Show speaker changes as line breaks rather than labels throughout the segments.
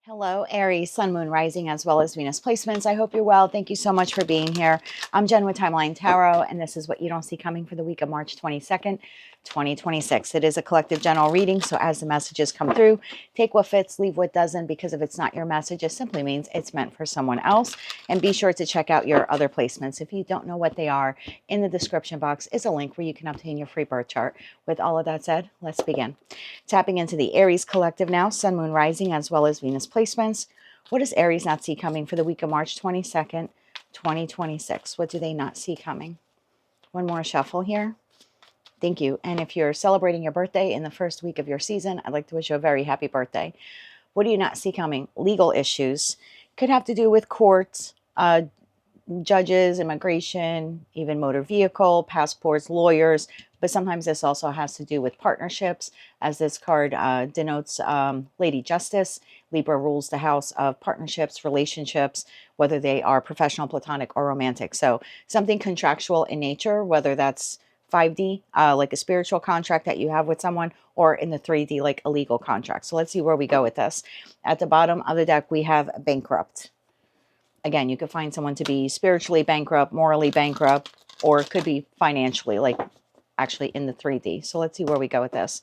Hello, Aries, Sun, Moon, Rising, as well as Venus placements. I hope you're well. Thank you so much for being here. I'm Jen with Timeline Tarot, and this is what you don't see coming for the week of March 22nd, 2026. It is a collective general reading, so as the messages come through, take what fits, leave what doesn't, because if it's not your message, it simply means it's meant for someone else. And be sure to check out your other placements. If you don't know what they are, in the description box is a link where you can obtain your free birth chart. With all of that said, let's begin. Tapping into the Aries collective now, Sun, Moon, Rising, as well as Venus placements. What does Aries not see coming for the week of March 22nd, 2026? What do they not see coming? One more shuffle here. Thank you. And if you're celebrating your birthday in the first week of your season, I'd like to wish you a very happy birthday. What do you not see coming? Legal issues. Could have to do with courts, judges, immigration, even motor vehicle, passports, lawyers, but sometimes this also has to do with partnerships, as this card denotes Lady Justice. Libra rules the house of partnerships, relationships, whether they are professional, platonic, or romantic. So something contractual in nature, whether that's 5D, like a spiritual contract that you have with someone, or in the 3D, like a legal contract. So let's see where we go with this. At the bottom of the deck, we have bankrupt. Again, you could find someone to be spiritually bankrupt, morally bankrupt, or it could be financially, like actually in the 3D. So let's see where we go with this.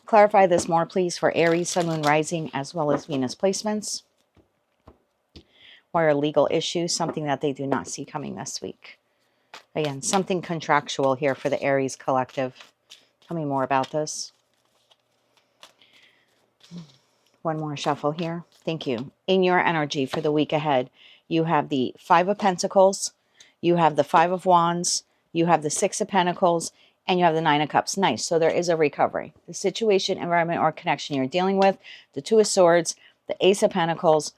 Clarify this more, please, for Aries, Sun, Moon, Rising, as well as Venus placements. Why are legal issues something that they do not see coming this week? Again, something contractual here for the Aries collective. Tell me more about this. One more shuffle here. Thank you. In your energy for the week ahead, you have the Five of Pentacles, you have the Five of Wands, you have the Six of Pentacles, and you have the Nine of Cups. Nice. So there is a recovery. The situation, environment, or connection you're dealing with, the Two of Swords, the Ace of Pentacles,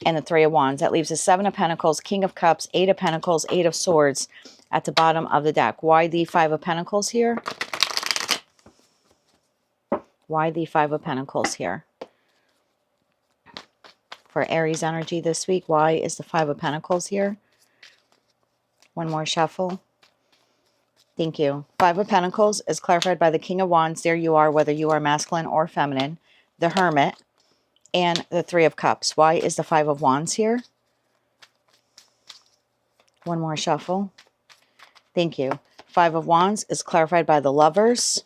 and the Three of Wands. That leaves the Seven of Pentacles, King of Cups, Eight of Pentacles, Eight of Swords at the bottom of the deck. Why the Five of Pentacles here? Why the Five of Pentacles here? For Aries energy this week, why is the Five of Pentacles here? One more shuffle. Thank you. Five of Pentacles is clarified by the King of Wands. There you are, whether you are masculine or feminine. The Hermit and the Three of Cups. Why is the Five of Wands here? One more shuffle. Thank you. Five of Wands is clarified by the Lovers,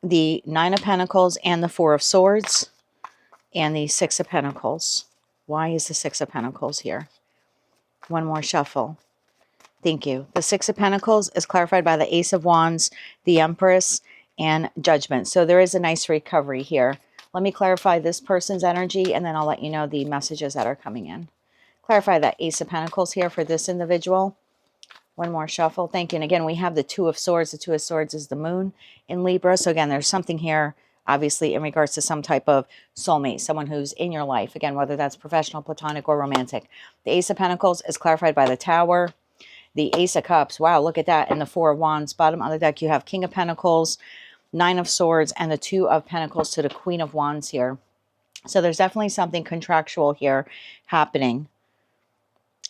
the Nine of Pentacles, and the Four of Swords, and the Six of Pentacles. Why is the Six of Pentacles here? One more shuffle. Thank you. The Six of Pentacles is clarified by the Ace of Wands, the Empress, and Judgment. So there is a nice recovery here. Let me clarify this person's energy, and then I'll let you know the messages that are coming in. Clarify that Ace of Pentacles here for this individual. One more shuffle. Thank you. And again, we have the Two of Swords. The Two of Swords is the Moon in Libra. So again, there's something here, obviously, in regards to some type of soulmate, someone who's in your life. Again, whether that's professional, platonic, or romantic. The Ace of Pentacles is clarified by the Tower. The Ace of Cups, wow, look at that. And the Four of Wands. Bottom of the deck, you have King of Pentacles, Nine of Swords, and the Two of Pentacles to the Queen of Wands here. So there's definitely something contractual here happening.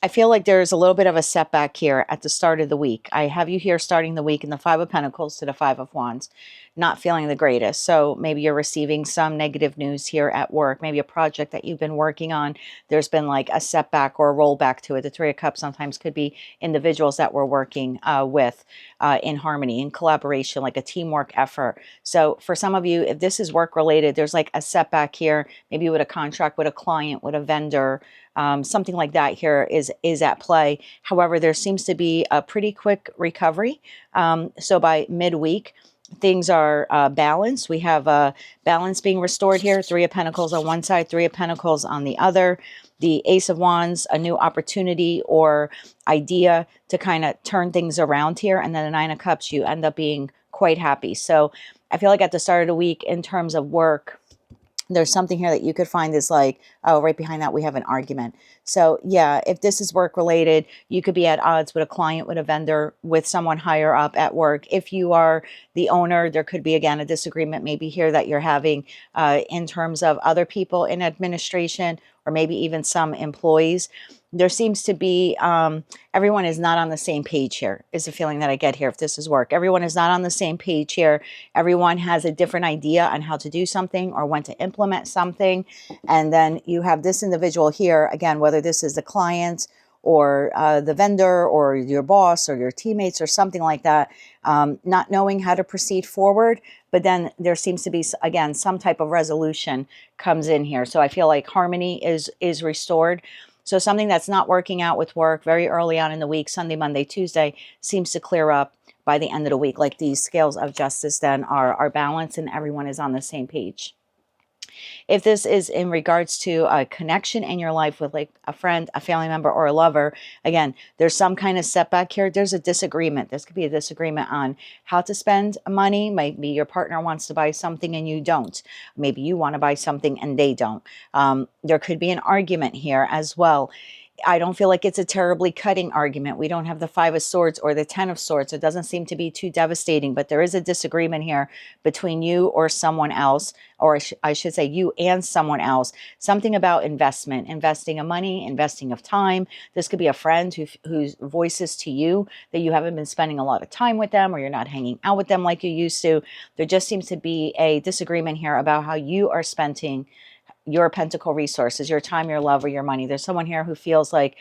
I feel like there's a little bit of a setback here at the start of the week. I have you here starting the week in the Five of Pentacles to the Five of Wands, not feeling the greatest. So maybe you're receiving some negative news here at work, maybe a project that you've been working on. There's been like a setback or a rollback to it. The Three of Cups sometimes could be individuals that we're working with in harmony, in collaboration, like a teamwork effort. So for some of you, if this is work related, there's like a setback here, maybe with a contract with a client, with a vendor, something like that here is at play. However, there seems to be a pretty quick recovery. So by midweek, things are balanced. We have balance being restored here. Three of Pentacles on one side, Three of Pentacles on the other. The Ace of Wands, a new opportunity or idea to kind of turn things around here. And then the Nine of Cups, you end up being quite happy. So I feel like at the start of the week, in terms of work, there's something here that you could find is like, oh, right behind that we have an argument. So yeah, if this is work related, you could be at odds with a client, with a vendor, with someone higher up at work. If you are the owner, there could be, again, a disagreement maybe here that you're having in terms of other people in administration or maybe even some employees. There seems to be, everyone is not on the same page here, is the feeling that I get here if this is work. Everyone is not on the same page here. Everyone has a different idea on how to do something or when to implement something. And then you have this individual here, again, whether this is the client or the vendor or your boss or your teammates or something like that, not knowing how to proceed forward. But then there seems to be, again, some type of resolution comes in here. So I feel like harmony is restored. So something that's not working out with work very early on in the week, Sunday, Monday, Tuesday, seems to clear up by the end of the week. Like these scales of justice then are balanced and everyone is on the same page. If this is in regards to a connection in your life with like a friend, a family member, or a lover, again, there's some kind of setback here. There's a disagreement. This could be a disagreement on how to spend money. Maybe your partner wants to buy something and you don't. Maybe you want to buy something and they don't. There could be an argument here as well. I don't feel like it's a terribly cutting argument. We don't have the 5 of Swords or the 10 of Swords. It doesn't seem to be too devastating, but there is a disagreement here between you or someone else, or I should say you and someone else. Something about investment, investing of money, investing of time. This could be a friend who voices to you that you haven't been spending a lot of time with them or you're not hanging out with them like you used to. There just seems to be a disagreement here about how you are spending your pentacle resources, your time, your love, or your money. There's someone here who feels like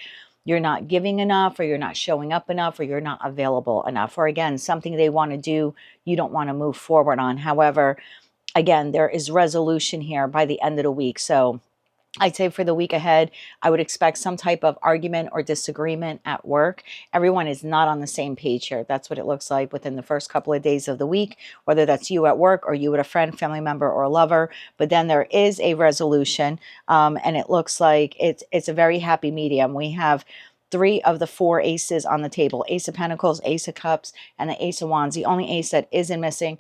you're not giving enough, or you're not showing up enough, or you're not available enough, or again, something they want to do, you don't want to move forward on. However, again, there is resolution here by the end of the week. So I'd say for the week ahead, I would expect some type of argument or disagreement at work. Everyone is not on the same page here. That's what it looks like within the first couple of days of the week, whether that's you at work or you with a friend, family member, or a lover. But then there is a resolution, and it looks like it's a very happy medium. We have 3 of the 4 aces on the table: Ace of Pentacles, Ace of Cups, and the Ace of Wands. The only ace that isn't missing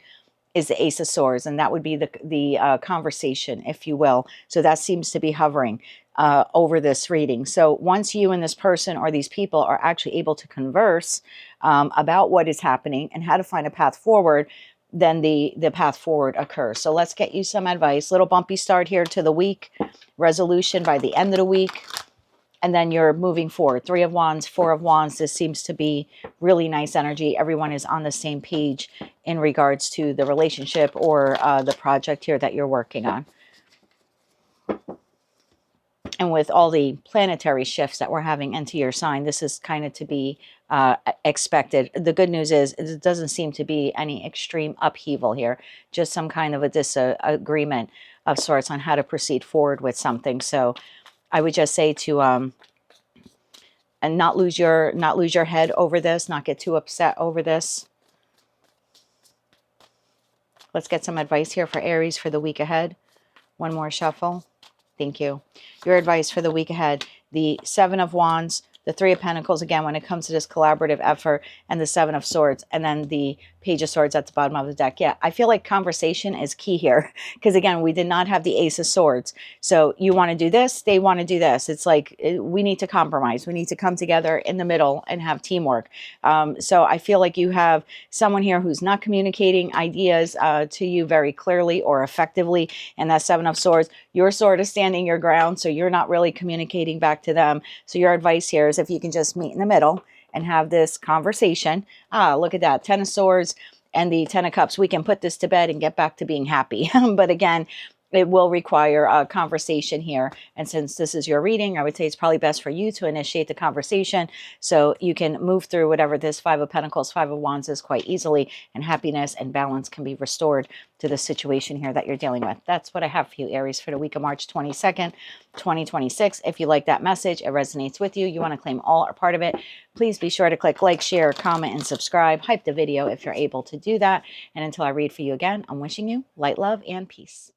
is the Ace of Swords, and that would be the conversation, if you will. So that seems to be hovering over this reading. So once you and this person or these people are actually able to converse about what is happening and how to find a path forward, then the path forward occurs. So let's get you some advice. Little bumpy start here to the week, resolution by the end of the week. And then you're moving forward. 3 of Wands, 4 of Wands. This seems to be really nice energy. Everyone is on the same page in regards to the relationship or the project here that you're working on. And with all the planetary shifts that we're having into your sign, this is kind of to be expected. The good news is it doesn't seem to be any extreme upheaval here, just some kind of a disagreement of sorts on how to proceed forward with something. So I would just say to and not lose your head over this, not get too upset over this. Let's get some advice here for Aries for the week ahead. One more shuffle. Thank you. Your advice for the week ahead: the 7 of Wands, the 3 of Pentacles, again, when it comes to this collaborative effort, and the 7 of Swords, and then the Page of Swords at the bottom of the deck. Yeah, I feel like conversation is key here because, again, we did not have the Ace of Swords. So you want to do this, they want to do this. It's like we need to compromise. We need to come together in the middle and have teamwork. So I feel like you have someone here who's not communicating ideas to you very clearly or effectively. And that 7 of Swords, you're sort of standing your ground, so you're not really communicating back to them. So your advice here is if you can just meet in the middle and have this conversation. Look at that, 10 of Swords and the 10 of Cups. We can put this to bed and get back to being happy. But again, it will require a conversation here. And since this is your reading, I would say it's probably best for you to initiate the conversation so you can move through whatever this 5 of Pentacles, 5 of Wands is quite easily, and happiness and balance can be restored to the situation here that you're dealing with. That's what I have for you, Aries, for the week of March 22nd, 2026. If you like that message, it resonates with you, you want to claim all or part of it, please be sure to click like, share, comment, and subscribe. Hype the video if you're able to do that. And until I read for you again, I'm wishing you light, love, and peace.